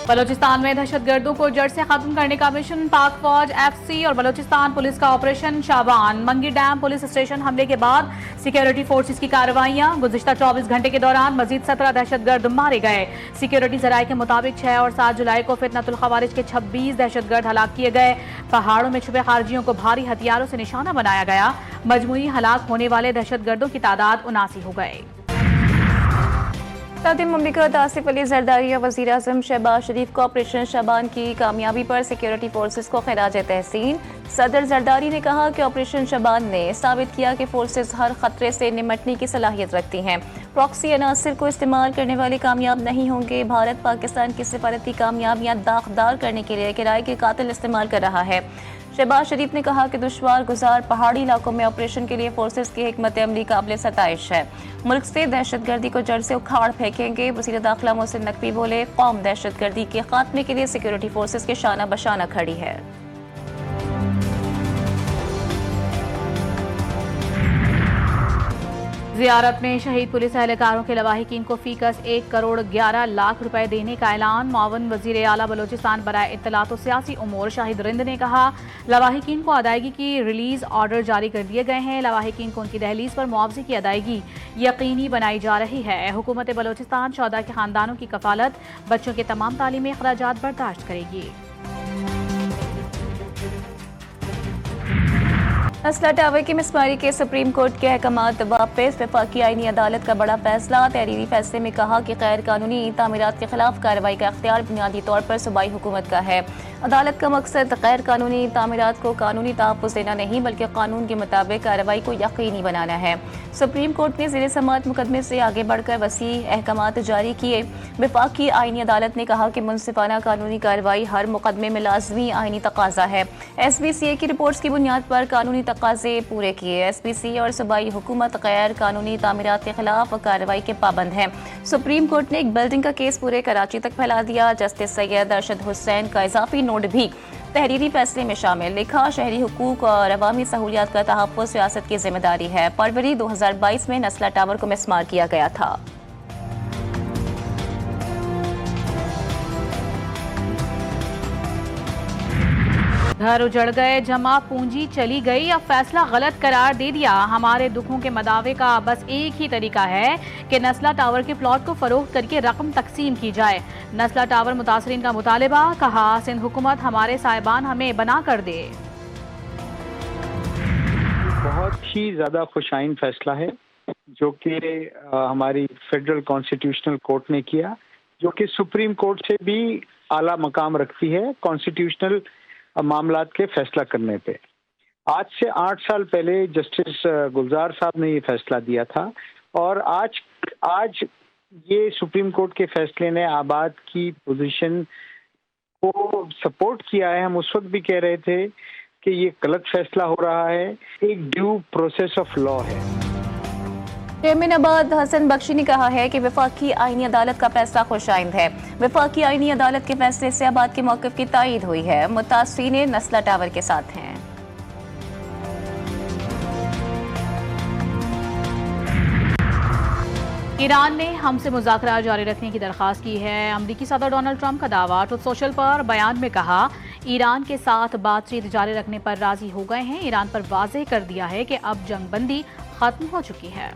बलूचिस्तान में दहशतगर्दों को जड़ से खत्म करने का मिशन पाक फौज एफसी और बलूचिस्तान पुलिस का ऑपरेशन शाबान। मंगी डैम पुलिस स्टेशन हमले के बाद सिक्योरिटी फोर्सेस की कार्रवाइयां। गुज़िश्ता 24 घंटे के दौरान मजीद 17 दहशतगर्द मारे गए। सिक्योरिटी जराये के मुताबिक 6 और 7 जुलाई को फितनतुल खवारिज के 26 दहशतगर्द हलाक किए गए। पहाड़ों में छुपे खारजियों को भारी हथियारों से निशाना बनाया गया। मजमूई हलाक होने वाले दहशतगर्दों की तादाद 79 हो गए। सदर मुमलिकत आसिफ अली जरदारी और वज़ीर आज़म शहबाज शरीफ को ऑपरेशन शाबान की कामयाबी पर सिक्योरिटी फोर्सेस को खिराज तहसीन। सदर जरदारी ने कहा कि ऑपरेशन शाबान ने साबित किया कि फोर्सेस हर खतरे से निमटने की सलाहियत रखती हैं। प्रॉक्सी अनासर को इस्तेमाल करने वाले कामयाब नहीं होंगे। भारत पाकिस्तान की सिफारती कामयाबियां दागदार करने के लिए किराए के कातिल इस्तेमाल कर रहा है। शहबाज शरीफ ने कहा कि दुश्वार गुजार पहाड़ी इलाकों में ऑपरेशन के लिए फोर्सेस की हिकमत अमली काबिल सताइश है। मुल्क से दहशतगर्दी को जड़ से उखाड़ फेंकेंगे। वज़ीर दाखिला मोहसिन नकवी बोले, कौम दहशतगर्दी के खात्मे के लिए सिक्योरिटी फोर्सेस के शाना बशाना खड़ी है। जियारत में शहीद पुलिस एहलकारों के लवाहिकीन को फीकस 1 करोड़ 11 लाख रुपए देने का ऐलान। मुआवन वजीर आला बलूचिस्तान बराए इत्तलात व सियासी उमूर शाहिद रिंद ने कहा, लवाहिकीन को अदायगी की रिलीज ऑर्डर जारी कर दिए गए हैं। लवाहिकीन को उनकी दहलीज पर मुआवजे की अदायगी यकीनी बनाई जा रही है। हुकूमत बलूचिस्तान शोहदा के खानदानों की कफालत बच्चों के तमाम तालीमी अखराजात बर्दाश्त करेगी। नस्ला टावर की मिसमारी के सुप्रीम कोर्ट के अहकामात वापस। वफाकी आईनी अदालत का बड़ा फैसला। तहरीरी फैसले में कहा कि गैर कानूनी तामीरात के खिलाफ कार्रवाई का इख्तियार बुनियादी तौर पर सूबाई हुकूमत का है। अदालत का मकसद गैर कानूनी तामीरात को कानूनी तहफ़्फ़ुज़ देना नहीं बल्कि कानून के मुताबिक कार्रवाई को यकीनी बनाना है। सुप्रीम कोर्ट ने ज़ेर समाअत मुकदमे से आगे बढ़कर वसी अहकामात जारी किए। वफाकी आईनी अदालत ने कहा कि मुनसिफाना कानूनी कार्रवाई हर मुकदमे में लाजमी आईनी तकाजा है। SBCA की रिपोर्ट्स की बुनियाद पर कानूनी तकाजे पूरे किए। SBCA और सूबाई हुकूमत गैर कानूनी तामीरात के खिलाफ कार्रवाई के पाबंद हैं। सुप्रीम कोर्ट ने एक बिल्डिंग का केस पूरे कराची तक फैला दिया। जस्टिस सैयद अरशद हुसैन का इजाफी नोट भी तहरीरी फैसले में शामिल। लिखा, शहरी हुकूक और अवामी सहूलियात का तहफ़्फ़ुज़ सियासत की जिम्मेदारी है। फरवरी 2022 में नस्ला टावर को मिसमार किया गया था। घर उजड़ गए, जमा पूंजी चली गई, अब फैसला गलत करार दे दिया। हमारे दुखों के मदावे का बस एक ही तरीका है कि नस्ला टावर के प्लॉट को फरोख्त करके रकम तकसीम की जाए। नस्ला टावर मुतासरीन का मुतालबा। कहा, सिंध हुकूमत हमारे साहिबान हमें बना कर दे। बहुत ही ज्यादा खुशाइन फैसला है जो कि हमारी फेडरल कॉन्स्टिट्यूशनल कोर्ट ने किया, जो कि सुप्रीम कोर्ट से भी आला मकाम रखती है कॉन्स्टिट्यूशनल मामलात के फैसला करने पे। आज से 8 साल पहले जस्टिस गुलजार साहब ने ये फैसला दिया था और आज ये सुप्रीम कोर्ट के फैसले ने आबाद की पोजीशन को सपोर्ट किया है। हम उस वक्त भी कह रहे थे कि ये गलत फैसला हो रहा है। एक ड्यू प्रोसेस ऑफ लॉ है। चेयरमैन हसन बख्शी ने कहा है कि वफाकी आईनी अदालत का फैसला खुशाइंद है। वफाकी आईनी अदालत के फैसले से आबाद के मौक़िफ़ की तायीद हुई है। मुतासरीन नस्ला टावर के साथ हैं। ईरान ने हमसे मुज़ाकरात जारी रखने की दरख्वास्त की है। अमरीकी सदर डोनाल्ड ट्रंप का दावा। ट्रुथ सोशल पर बयान में कहा, ईरान के साथ बातचीत जारी रखने पर राजी हो गए हैं। ईरान पर वाज़ेह कर दिया है कि अब जंगबंदी खत्म हो चुकी है।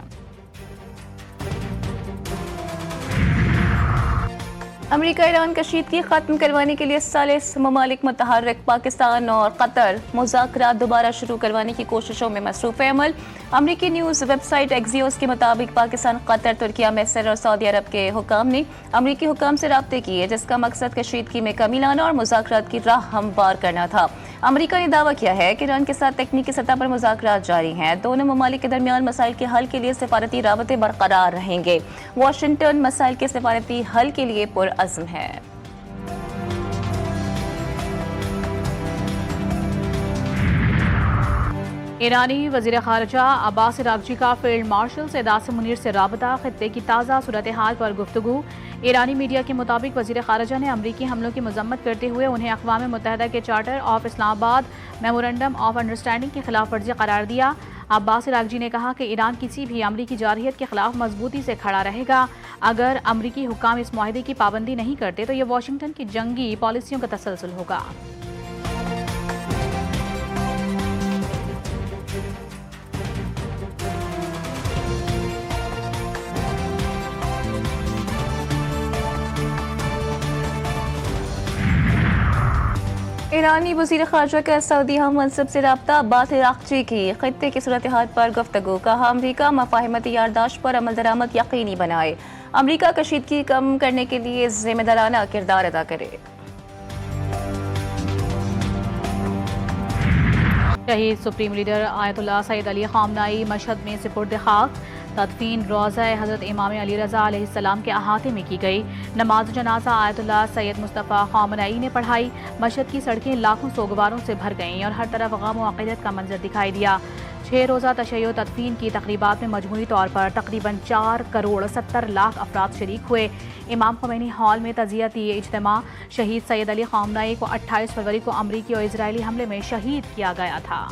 अमेरिका ईरान कशीदगी खत्म करवाने के लिए 40 ममालिक मुतहर्रिक। पाकिस्तान और कतर मुज़ाकरात दोबारा शुरू करवाने की कोशिशों में मसरूफ़ अमल। अमरीकी न्यूज़ वेबसाइट एक्सियोस के मुताबिक पाकिस्तान, कतर, तुर्किया, मिस्र और सऊदी अरब के हुकाम ने अमरीकी हुकाम से राब्ते किए, जिसका मकसद कशीदगी में कमी लाना और मुज़ाकरात की राह हमवार करना था। अमरीका ने दावा किया है कि ईरान के साथ तकनीकी सतह पर मुज़ाकरात जारी हैं। दोनों ममालिक के दरमियान मसाइल के हल के लिए सिफारती राबते बरकरार रहेंगे। वाशिंगटन मसाइल के सिफारती हल के लिए पुरअज़्म है। ईरानी वज़ीर ख़ारजा अब्बास अराग़ची का फील्ड मार्शल सैयद मुनीर से राबता, खित्ते की ताज़ा सूरत हाल पर गुफ्तगू। ईरानी मीडिया के मुताबिक वज़ीर ख़ारजा ने अमरीकी हमलों की मज़म्मत करते हुए उन्हें अक़वाम मुत्तहिदा के charter of Islamabad memorandum of understanding की खिलाफ वर्जी करार दिया। अब्बास अराग़ची ने कहा कि ईरान किसी भी अमरीकी जारहियत के खिलाफ मजबूती से खड़ा रहेगा। अगर अमरीकी हुक्काम इस मुआहदे की पाबंदी नहीं करते तो यह वाशिंगटन की जंगी पॉलिसियों का तसलसल होगा। ईरानी वज़ीर ख़ारजा का सऊदी हम मनसब से रब्ता, अब्बास अराग़ची की खित्ते की सूरत हाल पर गुफ्तगू। कहा अमरीका मफ़ाहिमती यारदाश्त पर अमल दरामद यकीनी बनाए, अमरीका कशीदगी कम करने के लिए जिम्मेदाराना किरदार अदा करे। शहीद supreme leader Ayatollah Sayyid Ali Khamenei Mashhad में सिपुर्द खाक। तदफीन रोज़ा हज़रत इमाम अली रज़ा अलैहिस्सलाम के अहाते में की गई। नमाज जनाजा आयतुल्लाह सैयद मुस्तफ़ा ख़ामनाई ने पढ़ाई। मशहद की सड़कें लाखों सोगवारों से भर गईं और हर तरफ गम व अक़ीदत का मंजर दिखाई दिया। 6 रोज़ा तशय्युअ तदफीन की तक़रीबात में मजमूई तौर पर तकरीबन 4 करोड़ 70 लाख अफराद शरीक हुए। इमाम ख़ुमैनी हॉल में तज़ियती इज्तिमा। शहीद सैयद अली ख़ामनाई को 28 फरवरी को अमरीकी और इजरायली हमले में शहीद किया गया था।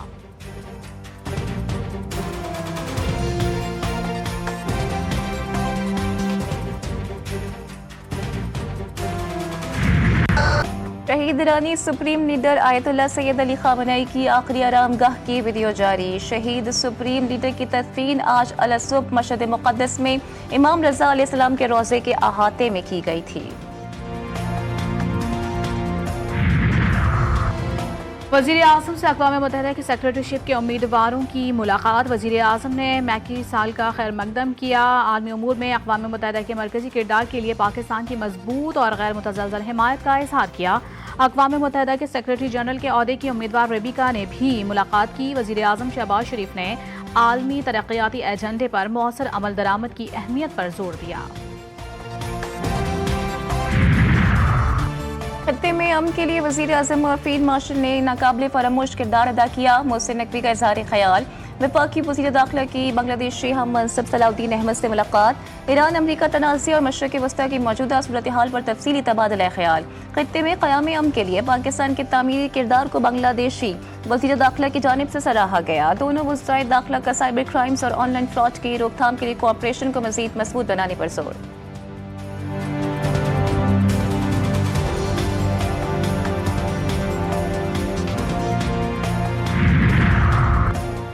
शहीद ईरानी supreme leader Ayatollah Sayyid Ali Khamenei की आखिरी आरामगाह की वीडियो जारी। शहीद सुप्रीम लीडर की तदफीन आज अलसुबह मशहद मुक़द्दस में इमाम रज़ा अलैहिस्सलाम के रोज़े के अहाते में की गई थी। वज़ीर आज़म से अक़वाम मुत्तहिदा की सेक्रेटरीशिप के उम्मीदवारों की मुलाकात। वज़ीर आज़म ने मैकी साल का खैर मकदम किया। आलमी उमूर में अक़वाम मुत्तहिदा के मरकज़ी किरदार के लिए पाकिस्तान की मजबूत और गैर मुतज़लज़ल हिमायत का इज़हार किया। अक़वाम मुत्तहिदा के सेक्रेटरी जनरल के ओहदे की उम्मीदवार रेबिका ने भी मुलाकात की। वज़ीर आज़म शहबाज शरीफ ने आलमी तरक्याती एजेंडे पर मौसर अमल दरामद की अहमियत पर जोर दिया। खत्ते में अमन के लिए वज़ीर आज़म और फील्ड मार्शल ने नाकाबिले फरामोश किरदार अदा किया। मोहसिन नकवी का इज़हार ख़याल। वफाकी वज़ीर दाखिला की बांग्लादेशी हम मनसब सलाउद्दीन अहमद से मुलाकात। ईरान अमरीका तनाज़े और मशरक़ वस्ता की मौजूदा सूरत हाल पर तफसीली तबादला ख़याल। खत्ते में क़याम अमन के लिए पाकिस्तान के तामीरी किरदार को बांग्लादेशी वज़ीर दाखिला की जानिब से सराहा गया। दोनों वज़राए दाखिला का साइबर क्राइम्स और ऑनलाइन फ्रॉड की रोकथाम के लिए कोऑपरेशन को मज़ीद मज़बूत बनाने पर जोर।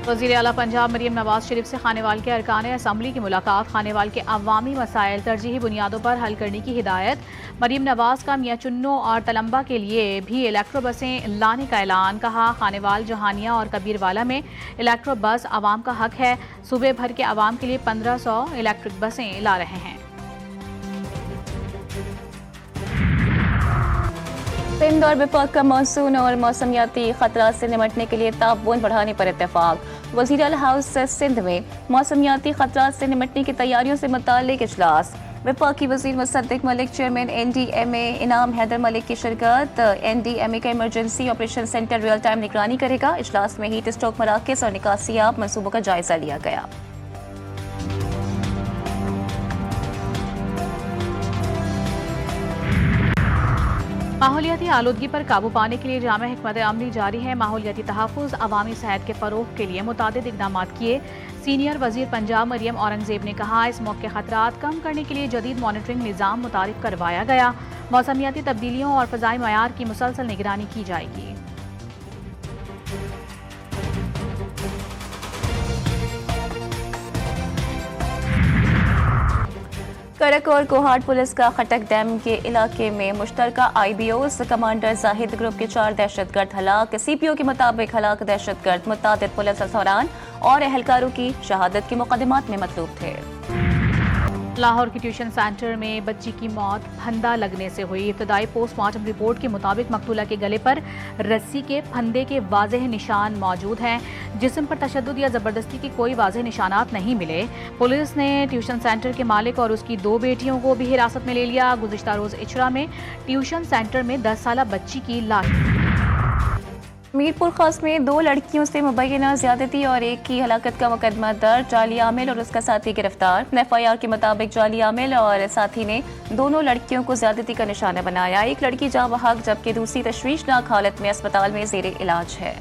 वज़ीर आला पंजाब मरीम नवाज शरीफ से खानेवाल के अरकान असम्बली की मुलाकात। खानेवाल के अवामी मसाइल तरजीही बुनियादों पर हल करने की हिदायत। मरीम नवाज का मियाँ चुन्नो और तलम्बा के लिए भी इलेक्ट्रो बसें लाने का ऐलान। कहा खानेवाल, जहानिया और कबीरवाला में इलेक्ट्रो बस आवाम का हक है। सूबे भर के आवाम के लिए 1500 इलेक्ट्रिक बसें ला रहे हैं। सिंध और विफाक का मानसून और मौसमियाती खतरात से निपटने के लिए ताउन बढ़ाने पर इत्तेफाक। वज़ीर आला हाउस सिंध में मौसमियाती खतरात से निपटने की तैयारियों से मुताल्लिक इजलास। वफाकी वज़ीर मुसद्दिक मलिक, चेयरमैन NDMA इनाम हैदर मलिक की शिरकत। NDMA का emergency operation centre real time निगरानी करेगा। इजलास में हीट स्ट्रोक मराकज़ और निकासियाब मनसूबों का जायजा लिया गया। माहौलियाती आलूदगी पर काबू पाने के लिए जामे हिकमत अमली जारी है। माहौलियाती तहफ़्फ़ुज़, अवामी सेहत के फ़रोग़ के लिए मुतादिद इक़दामात किए। सीनियर वज़ीर पंजाब मरियम औरंगज़ेब ने कहा इस मौके ख़तरात कम करने के लिए जदीद मॉनिटरिंग निज़ाम मुतारिफ़ करवाया गया। मौसमियाती तब्दीलियों और फ़ज़ाई मयार की मुसलसल निगरानी की जाएगी। करक और कोहाट पुलिस का खटक डैम के इलाके में मुश्तरका IBOs कमांडर जाहिद ग्रुप के 4 दहशतगर्द हलाक। CPO के मुताबिक हलाक दहशतगर्द मुतादिद पुलिस अफसरान और एहलकारों की शहादत के मुकदमात में मतलूब थे। लाहौर के ट्यूशन सेंटर में बच्ची की मौत फंदा लगने से हुई। इब्तदाई पोस्टमार्टम रिपोर्ट के मुताबिक मकतूला के गले पर रस्सी के फंदे के वाज़ेह निशान मौजूद हैं। जिस्म पर तशद्दुद या ज़बरदस्ती के कोई वाज़ेह निशानात नहीं मिले। पुलिस ने ट्यूशन सेंटर के मालिक और उसकी 2 बेटियों को भी हिरासत में ले लिया। गुज़िश्ता रोज़ इचरा में ट्यूशन सेंटर में 10 साला बच्ची की लाश मीरपुर खास में 2 लड़कियों से मुबैना ज्यादती और एक की हलाकत का मुकदमा दर्ज। जाली आमिल और उसका साथी गिरफ्तार। FIR के मुताबिक जाली आमिल और साथी ने दोनों लड़कियों को ज्यादती का निशाना बनाया। एक लड़की जाँ बहक जबकि दूसरी तशवीशनाक हालत में अस्पताल में जेर इलाज है।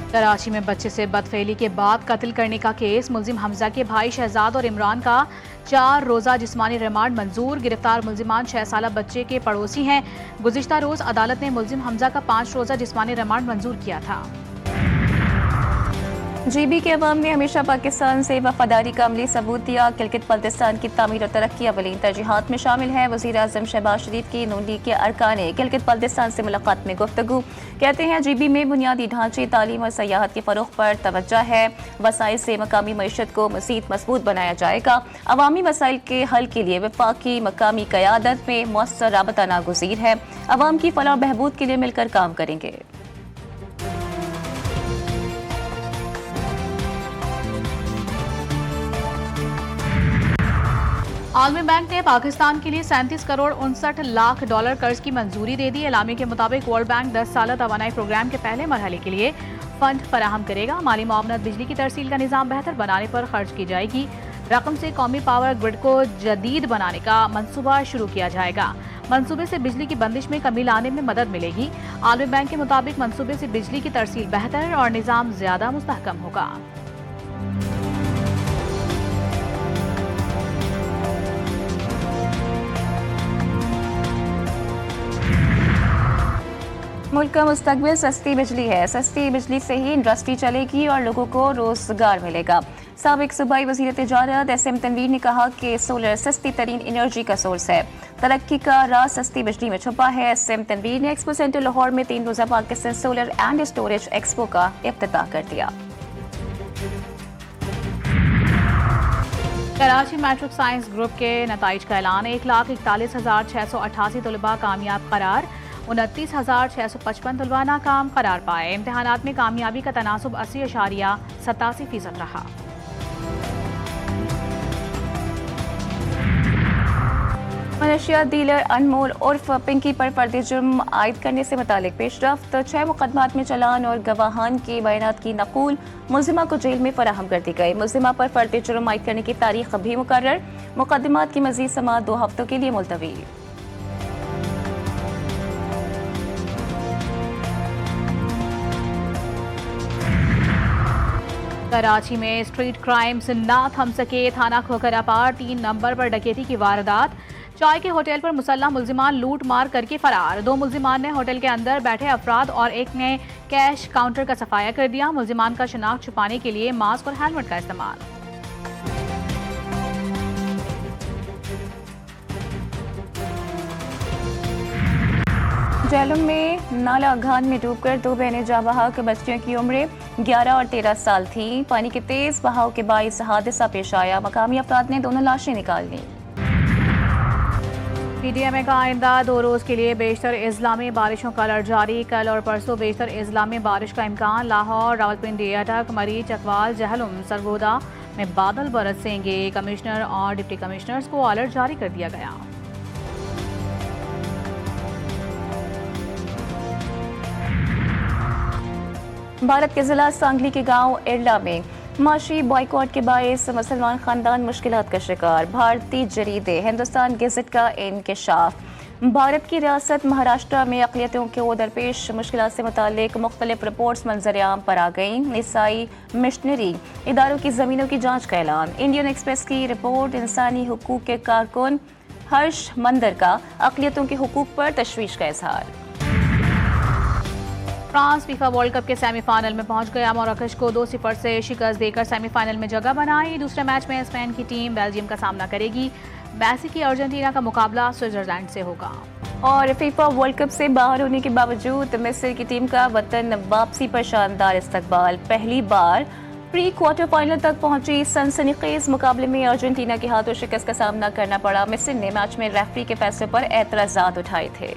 कराची में बच्चे से बदफेली के बाद कत्ल करने का केस। मुलजिम हमजा के भाई शहजाद और इमरान का 4 रोज़ा जिस्मानी रिमांड मंजूर। गिरफ्तार मुलजिमान 6 साला बच्चे के पड़ोसी हैं। गुज़िश्ता रोज अदालत ने मुलजिम हमजा का 5 रोज़ा जिस्मानी रिमांड मंजूर किया था। GB के अवाम ने हमेशा पाकिस्तान से वफादारी का अमली सबूत दिया। गिलगित बल्तिस्तान की तामीर और तरक्की अवलीन तरजीहात में शामिल है। वज़ीर आज़म शहबाज शरीफ की नून लीग के अरकान ने गिलगित बल्तिस्तान से मुलाकात में गुफ्तगू। कहते हैं GB में बुनियादी ढांचे, तालीम और सयाहत के फ़रोग़ पर तवज्जो है। वसाइल से मकामी मईशत को मज़ीद मजबूत बनाया जाएगा। अवामी मसाइल के हल के लिए वफाकी मकामी क़यादत में मौसर राबता नागुज़ीर है। अवाम की फलाह बहबूद के लिए मिलकर काम करेंगे। आलमी बैंक ने पाकिस्तान के लिए 37 करोड़ 59 लाख डॉलर कर्ज की मंजूरी दे दी। एलामी के मुताबिक वर्ल्ड बैंक 10 साल तवानाई प्रोग्राम के पहले मरहले के लिए फंड फराहम करेगा। माली मुआवनत बिजली की तरसील का निज़ाम बेहतर बनाने पर खर्च की जाएगी। रकम से कौमी पावर ग्रिड को जदीद बनाने का मंसूबा शुरू किया जाएगा। मंसूबे से बिजली की बंदिश में कमी लाने में मदद मिलेगी। आलमी बैंक के मुताबिक मंसूबे से बिजली की तरसील बेहतर और निज़ाम ज्यादा मुस्तहकम होगा। मुल्क का मुस्तकबिल सस्ती बिजली है। सस्ती बिजली से ही इंडस्ट्री चलेगी और लोगों को रोजगार मिलेगा। साबिक सूबाई वज़ीर तिजारत SM तनवीर ने कहा कि सोलर सस्ती तरीन एनर्जी का सोर्स है। तरक्की का राज सस्ती बिजली में छुपा है। SM तनवीर ने एक्सपो सेंटर लाहौर में 3 रोज़ा Pakistan solar and storage expo का इफ्तिताह कर दिया। कराची मैट्रिक साइंस ग्रुप के नताइज का ऐलान। 1,41,688 तलबा कामयाब करार। 29,655 तलबा नाकाम करार पाए। इम्तिहानात में कामयाबी का तनासुब 80.87% रहा। मनशियात डीलर अनमोल उर्फ पिंकी पर फर्द जुर्म आयद करने से मुतालिक पेशरफ्त। 6 मुकदमात में चलान और गवाहान के बयानात की नकूल मुलजिमा को जेल में फराहम कर दी गई। मुलजिमा पर फर्द जुर्म आयद करने की तारीख भी मुकर्रर। मुकदमात की मजीद समाअत 2 हफ्तों के लिए मुलतवी। कराची में स्ट्रीट क्राइम्स ना थम सके। थाना खोखरा पार 3 नंबर पर डकैती की वारदात। चाय के होटल पर मुसल्लह मुलजिमान लूट मार करके फरार। 2 मुलजिमान ने होटल के अंदर बैठे अफराद और एक ने कैश काउंटर का सफाया कर दिया। मुलजिमान का शनाख्त छुपाने के लिए मास्क और हेलमेट का इस्तेमाल। झेलम में नाला घान में डूबकर 2 बहनें जाँ बहक। बच्चियों की उम्रें 11 और 13 साल थी। पानी के तेज बहाव के बाइस हादसा पेश आया। मकामी अफराद ने दोनों लाशें निकाल ली। PDMA का आइंदा 2 रोज के लिए बेशतर अजला में बारिशों का अलर्ट जारी। कल और परसों बेशतर अजला में बारिश का इम्कान। लाहौर, रावलपिंडी, अटक, मरी, चकवाल, जहलुम, सरगोदा में बादल बरसेंगे। कमिश्नर और डिप्टी कमिश्नर्स को अलर्ट जारी कर दिया गया। भारत के जिला सांगली के गांव इरला में माशी बॉयकॉट के बायस मुसलमान खानदान मुश्किलात का शिकार। भारतीय जरीदे हिंदुस्तान गेजेट का इंकशाफ। भारत की रियासत महाराष्ट्र में अक़लियतों को दरपेश मुश्किलात से मुतालिक मुख्तलिफ रिपोर्ट्स मंजर-ए-आम पर आ गईं। ईसाई मिशनरी इदारों की ज़मीनों की जांच का ऐलान। इंडियन एक्सप्रेस की रिपोर्ट। इंसानी हुकूक के कारकुन हर्ष मंदर का अक़लियतों के हुकूक पर तशवीश का इजहार। फ्रांस फीफा वर्ल्ड कप के सेमीफाइनल में पहुंच गया। मोरक्को को 2-0 से शिकस्त देकर सेमीफाइनल में जगह बनाई। दूसरे मैच में स्पेन की टीम बेल्जियम का सामना करेगी। मेसी की अर्जेंटीना का मुकाबला स्विट्जरलैंड से होगा। और फीफा वर्ल्ड कप से बाहर होने के बावजूद मिस्र की टीम का वतन वापसी पर शानदार इस्तकबाल। पहली बार प्री क्वार्टर फाइनल तक पहुंची सनसनीखेज मुकाबले में अर्जेंटीना के हाथों शिकस्त का सामना करना पड़ा। मिस्र ने मैच में रेफरी के फैसले पर एतराज़ात उठाए थे।